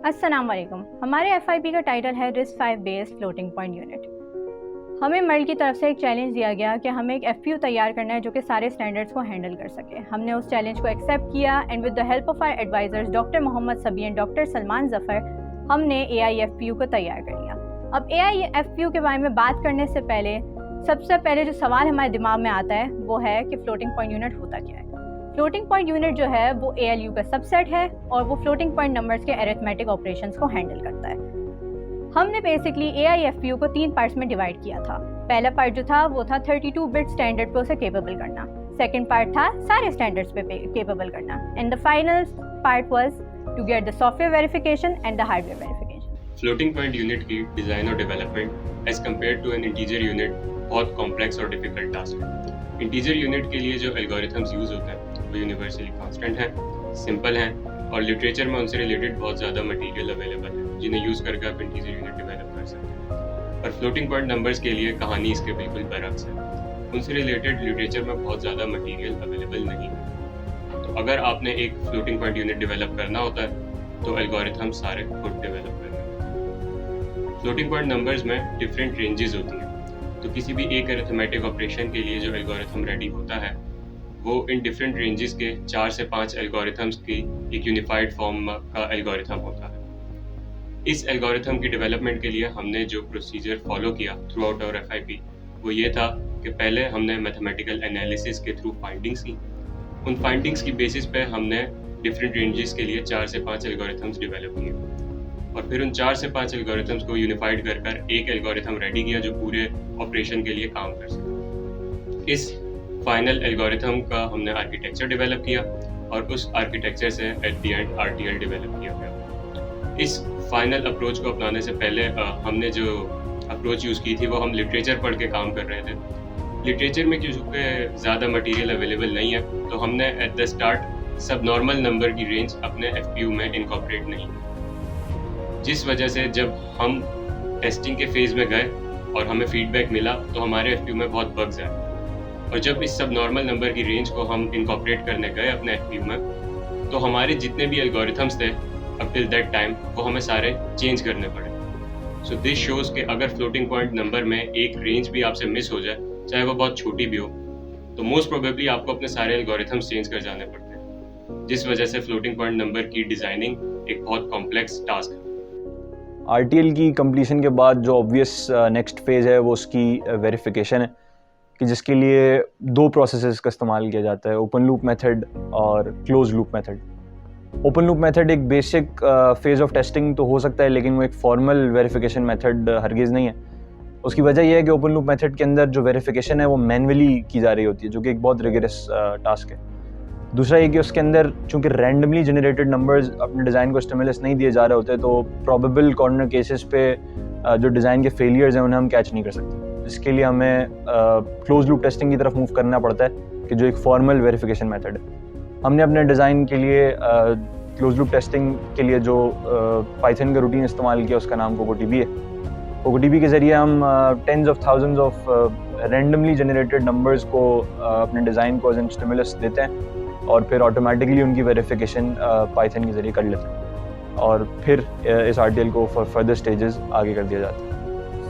अस्सलाम वालेकुम। हमारे FIP का टाइटल है RISC-V based floating point unit. हमें मर्ल की तरफ से एक चैलेंज दिया गया कि हमें एक FPU तैयार करना है जो कि सारे स्टैंडर्ड्स को हैंडल कर सके। हमने उस चैलेंज को एक्सेप्ट किया and with the help of our advisers doctor Mohammad Sabi and doctor Salman Zafar हमने AI FPU को तैयार कर लिया। अब AI FPU के बारे में बात करने से पहले सबसे पहले जो सवाल हमारे दिमाग में आता है वो है कि फ्लोटिंग पॉइंट यूनिट होता क्या है। फ्लोटिंग पॉइंट यूनिट जो है वो ALU का सबसेट है और वो फ्लोटिंग पॉइंट नंबर्स के अरिथमेटिक ऑपरेशंस को हैंडल करता है। हमने बेसिकली AI FPU को 3 पार्ट्स में डिवाइड किया था। पहला पार्ट जो था वो था 32 बिट स्टैंडर्ड पे उसे केपेबल करना। सेकंड पार्ट था सारे स्टैंडर्ड्स पे केपेबल करना and the final part was to get the software verification and the hardware verification. Floating point unit की डिज़ाइन और development as compared to an integer unit बहुत कॉम्प्लेक्स और difficult task है। Integer unit के लिए जो algorithms use होते हैं वो यूनिवर्सली कांस्टेंट हैं, सिंपल हैं और लिटरेचर में उनसे रिलेटेड बहुत ज़्यादा मटेरियल अवेलेबल है जिन्हें यूज़ करके आप इंटीजर यूनिट डेवलप कर सकते हैं। और फ्लोटिंग पॉइंट नंबर्स के लिए कहानी इसके बिल्कुल बरअक्स है, उनसे रिलेटेड लिटरेचर में बहुत ज़्यादा मटेरियल अवेलेबल नहीं है। तो अगर आपने एक फ्लोटिंग पॉइंट यूनिट डेवलप करना होता है तो एल्गोरिथम सारे खुद डेवलप करने होते हैं। फ्लोटिंग पॉइंट नंबर्स में डिफरेंट रेंजेस होती हैं, तो किसी भी एक अरिथमेटिक ऑपरेशन के लिए जो एल्गोरिथम रेडी होता है वो इन डिफरेंट रेंजेस के 4 से 5 एल्गोरिथम्स की एक यूनिफाइड फॉर्म का एल्गोरिथम होता है। इस एल्गोरिथम की डेवलपमेंट के लिए हमने जो प्रोसीजर फॉलो किया थ्रू आउट आवर FIP वो ये था कि पहले हमने मैथमेटिकल एनालिसिस के थ्रू फाइंडिंग्स की। उन फाइंडिंग्स की बेसिस पे हमने डिफरेंट रेंजेस के लिए 4 से 5 एल्गोरिथम्स डेवलप किए और फिर उन 4 से 5 एल्गोरिथम्स को यूनिफाइड कर एक एल्गोरिथम रेडी किया जो पूरे ऑपरेशन के लिए काम कर सके। इस फाइनल एल्गोरिथम का हमने आर्किटेक्चर डेवलप किया और उस आर्किटेक्चर से at the end RTL develop किया गया। इस फाइनल अप्रोच को अपनाने से पहले हमने जो अप्रोच यूज़ की थी वो हम लिटरेचर पढ़ के काम कर रहे थे। लिटरेचर में क्योंकि ज़्यादा मटेरियल अवेलेबल नहीं है तो हमने एट द स्टार्ट सब नॉर्मल नंबर की रेंज अपने FPU में इनकॉर्पोरेट नहीं की, जिस वजह से जब हम टेस्टिंग के फेज़ में गए और हमें फीडबैक मिला तो हमारे FPU में बहुत बग्स आए और जब इस सब नॉर्मल नंबर की रेंज को हम इनकॉर्पोरेट करने गए अपने FPU में तो हमारे जितने भी एल्गोरिथम्स थे अप टिल दैट टाइम वो हमें सारे चेंज करने पड़े। सो दिस शोज़ कि अगर फ्लोटिंग पॉइंट नंबर में एक रेंज भी आपसे मिस हो जाए, चाहे वो बहुत छोटी भी हो, तो मोस्ट प्रोबेबली आपको अपने सारे एल्गोरिथम्स चेंज कर जाने पड़ते हैं, जिस वजह से फ्लोटिंग पॉइंट नंबर की डिज़ाइनिंग एक बहुत कॉम्प्लेक्स टास्क है। RTL की कंप्लीशन के बाद जो ऑब्वियस नेक्स्ट फेज़ है वो उसकी वेरिफिकेशन है कि जिसके लिए 2 प्रोसेसेस का इस्तेमाल किया जाता है, ओपन लूप मेथड और close loop method. Open loop method एक बेसिक फेज़ ऑफ टेस्टिंग तो हो सकता है लेकिन वो एक फॉर्मल वेरिफिकेशन मेथड हरगिज़ नहीं है। उसकी वजह यह है कि ओपन लूप मेथड के अंदर जो वेरिफिकेशन है वो मैनुअली की जा रही होती है, जो कि एक बहुत रिगरस टास्क है। दूसरा ये कि उसके अंदर चूँकि रैंडमली जनरेटेड नंबर्स अपने डिज़ाइन को स्टिमुलस नहीं दिए जा रहे होते तो प्रॉबेबल कॉर्नर केसेस पे जो डिज़ाइन के फेलियर्स हैं उन्हें हम कैच नहीं कर सकते। इसके लिए हमें क्लोज लूप टेस्टिंग की तरफ मूव करना पड़ता है कि जो एक फॉर्मल वेरिफिकेशन मेथड है। हमने अपने डिज़ाइन के लिए क्लोज लूप टेस्टिंग के लिए जो पाइथन का रूटीन इस्तेमाल किया उसका नाम CocoDB है। CocoDB के ज़रिए हम tens of thousands of randomly generated numbers को अपने डिज़ाइन को एज एन स्टिमुलस देते हैं और फिर ऑटोमेटिकली उनकी वेरिफिकेशन पाइथन के ज़रिए कर लेते हैं और फिर इस RTL को फॉर फर्दर स्टेजेस आगे कर दिया जाता है।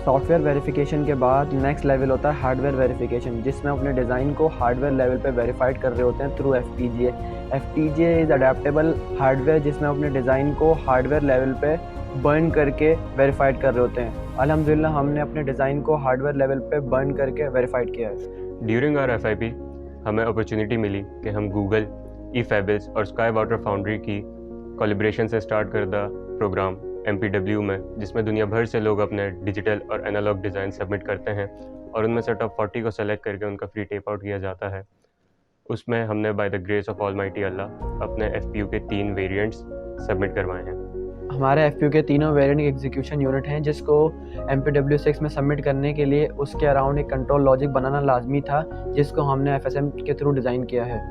सॉफ्टवेयर वेरिफिकेशन के बाद नेक्स्ट लेवल होता है हार्डवेयर वेरिफिकेशन, जिसमें अपने डिज़ाइन को हार्डवेयर लेवल पे वेरीफाइड कर रहे होते हैं through FPGA। FPGA is adaptable hardware जिसमें अपने डिज़ाइन को हार्डवेयर लेवल पे बर्न करके वेरीफाइड कर रहे होते हैं। अल्हम्दुलिल्लाह हमने अपने डिज़ाइन को हार्डवेयर लेवल पे बर्न करके वेरीफाइड किया है। ड्यूरिंग आवर FIP हमें अपॉर्चुनिटी मिली कि हम गूगल, eFables और स्काई वाटर फाउंड्री की कोलैबोरेशन से स्टार्ट करदा प्रोग्राम MPW में, जिसमें दुनिया भर से लोग अपने डिजिटल और एनालॉग डिज़ाइन सबमिट करते हैं और उनमें से टॉप 40 को सेलेक्ट करके उनका फ्री टेप आउट किया जाता है। उसमें हमने by the grace of almighty Allah अपने FPU के 3 वेरिएंट्स सबमिट करवाए हैं। हमारे FPU के तीनों वेरिएंट एग्जीक्यूशन यूनिट हैं जिसको MPW6 में सबमिट करने के लिए उसके अराउंड एक कंट्रोल लॉजिक बनाना लाजमी था, जिसको हमने FSM के थ्रू डिज़ाइन किया है।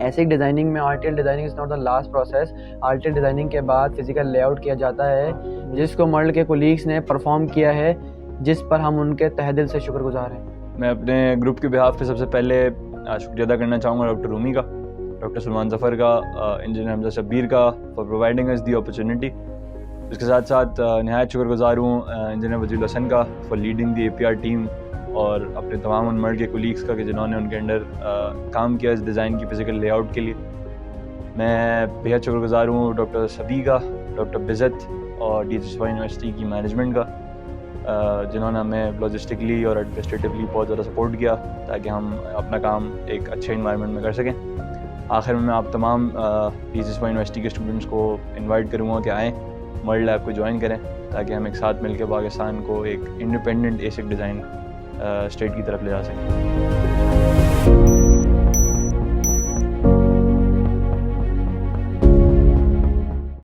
ऐसे डिज़ाइनिंग में RTL designing is not the last process. RTL designing के बाद फिजिकल लेआउट किया जाता है जिसको मर्ल के कोलीग्स ने परफॉर्म किया है, जिस पर हम उनके तहे दिल से शुक्रगुजार हैं। मैं अपने ग्रुप के बिहाफ पे सबसे पहले शुक्रिया अदा करना चाहूँगा डॉक्टर रूमी का, डॉक्टर सलमान ज़फ़र का, इंजीनियर हमजा शब्बीर का for providing us the opportunity इसके साथ साथ नहायत शुक्रगुजार हूँ इंजीनियर वजील हसन का for leading the APR team और अपने तमाम उन मर्ड के कोलीग्स का कि जिन्होंने उनके अंडर काम किया इस डिज़ाइन की फ़िज़िकल लेआउट के लिए। मैं बेहद शुक्रगुजार हूँ डॉक्टर सदी का, डॉक्टर बिज़त और DHSY यूनिवर्सिटी की मैनेजमेंट का जिन्होंने हमें लॉजिस्टिकली और एडमिनिस्ट्रेटिवली बहुत ज़्यादा सपोर्ट किया ताकि हम अपना काम एक अच्छे इन्वायरमेंट में कर सकें। आखिर में मैं आप तमाम DHSY यूनिवर्सिटी के स्टूडेंट्स को इनवाइट करूँगा कि आएँ मर्ड लैब को ज्वाइन करें ताकि हम एक साथ मिलकर पाकिस्तान को एक इंडिपेंडेंट एसिक डिज़ाइन स्टेट की तरफ ले जा सकें।